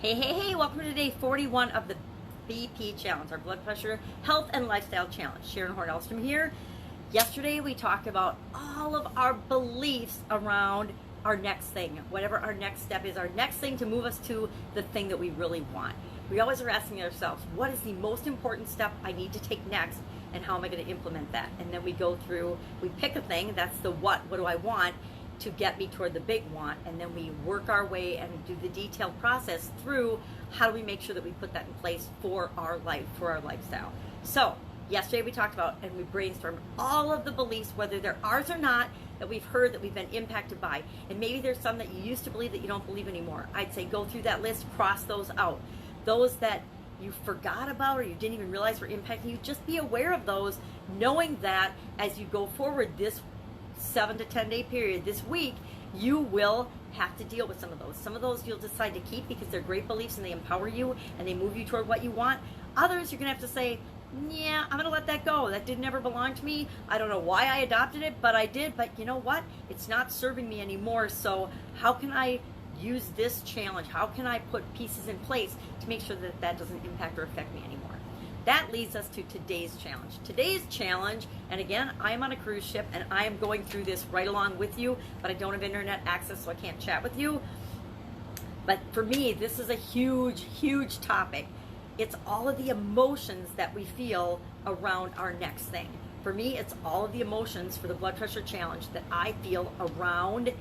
Hey, welcome to day 41 of the BP Challenge, our blood pressure, health, and lifestyle challenge. Sharon Horne-Ellstrom here. Yesterday we talked about all of our beliefs around our next thing, whatever our next step is, our next thing to move us to the thing that we really want. We always are asking ourselves, what is the most important step I need to take next, and how am I going to implement that? And then we go through, we pick a thing, that's the what do I want, to get me toward the big want, and then we work our way and do the detailed process through how do we make sure that we put that in place for our life, for our lifestyle. So yesterday we talked about and we brainstormed all of the beliefs, whether they're ours or not, that we've heard, that we've been impacted by. And maybe there's some that you used to believe that you don't believe anymore. I'd say go through that list, cross those out. Those that you forgot about or you didn't even realize were impacting you, just be aware of those, knowing that as you go forward this 7 to 10 day period this week, you will have to deal with some of those. Some of those you'll decide to keep because they're great beliefs and they empower you and they move you toward what you want. Others you're gonna have to say, yeah, I'm gonna let that go. That didn't ever belong to me. I don't know why I adopted it, but I did. But you know what? It's not serving me anymore. So how can I use this challenge? How can I put pieces in place to make sure that that doesn't impact or affect me anymore? That leads us to today's challenge. Today's challenge, and again, I am on a cruise ship and I am going through this right along with you, but I don't have internet access, so I can't chat with you. But for me, this is a huge topic. It's all of the emotions that we feel around our next thing. For me, it's all of the emotions for the blood pressure challenge that I feel around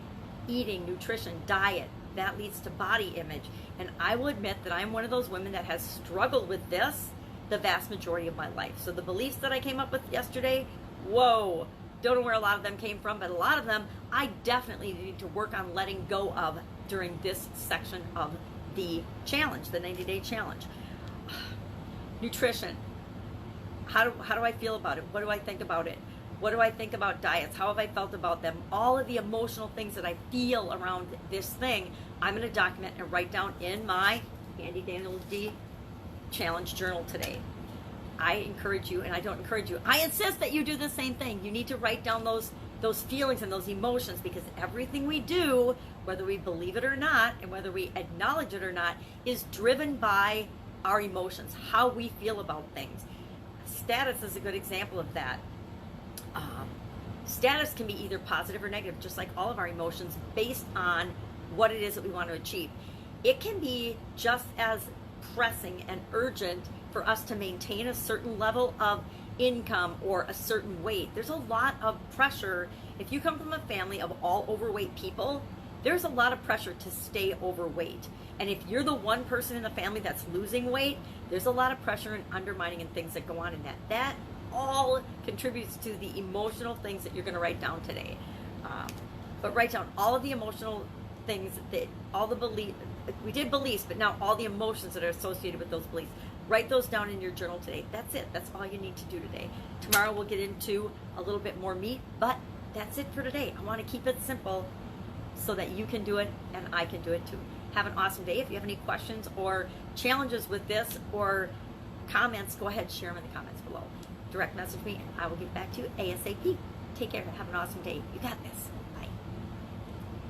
eating, nutrition, diet. That leads to body image. And I will admit that I'm one of those women that has struggled with this the vast majority of my life. So the beliefs that I came up with yesterday, whoa, don't know where a lot of them came from, but a lot of them I definitely need to work on letting go of during this section of the challenge, the 90-day challenge. Nutrition. How do I feel about it? What do I think about it? What do I think about diets? How have I felt about them? All of the emotional things that I feel around this thing, I'm going to document and write down in my handy Daniel D challenge journal today. I encourage you, and I don't encourage you, I insist that you do the same thing. You need to write down those feelings and those emotions, because everything we do, whether we believe it or not, and whether we acknowledge it or not, is driven by our emotions, how we feel about things. Status is a good example of that. Status can be either positive or negative, just like all of our emotions, based on what it is that we want to achieve. It can be just as pressing and urgent for us to maintain a certain level of income or a certain weight. There's a lot of pressure. If you come from a family of all overweight people, there's a lot of pressure to stay overweight. And if you're the one person in the family that's losing weight, there's a lot of pressure and undermining and things that go on in that. That all contributes to the emotional things that you're going to write down today. But write down all of the emotional things, that all the beliefs. We did beliefs, but now all the emotions that are associated with those beliefs. Write those down in your journal today. That's it. That's all you need to do today. Tomorrow we'll get into a little bit more meat, but that's it for today. I want to keep it simple so that you can do it and I can do it too. Have an awesome day. If you have any questions or challenges with this or comments, go ahead, share them in the comments below. Direct message me and I will get back to you ASAP. Take care. Have an awesome day. You got this.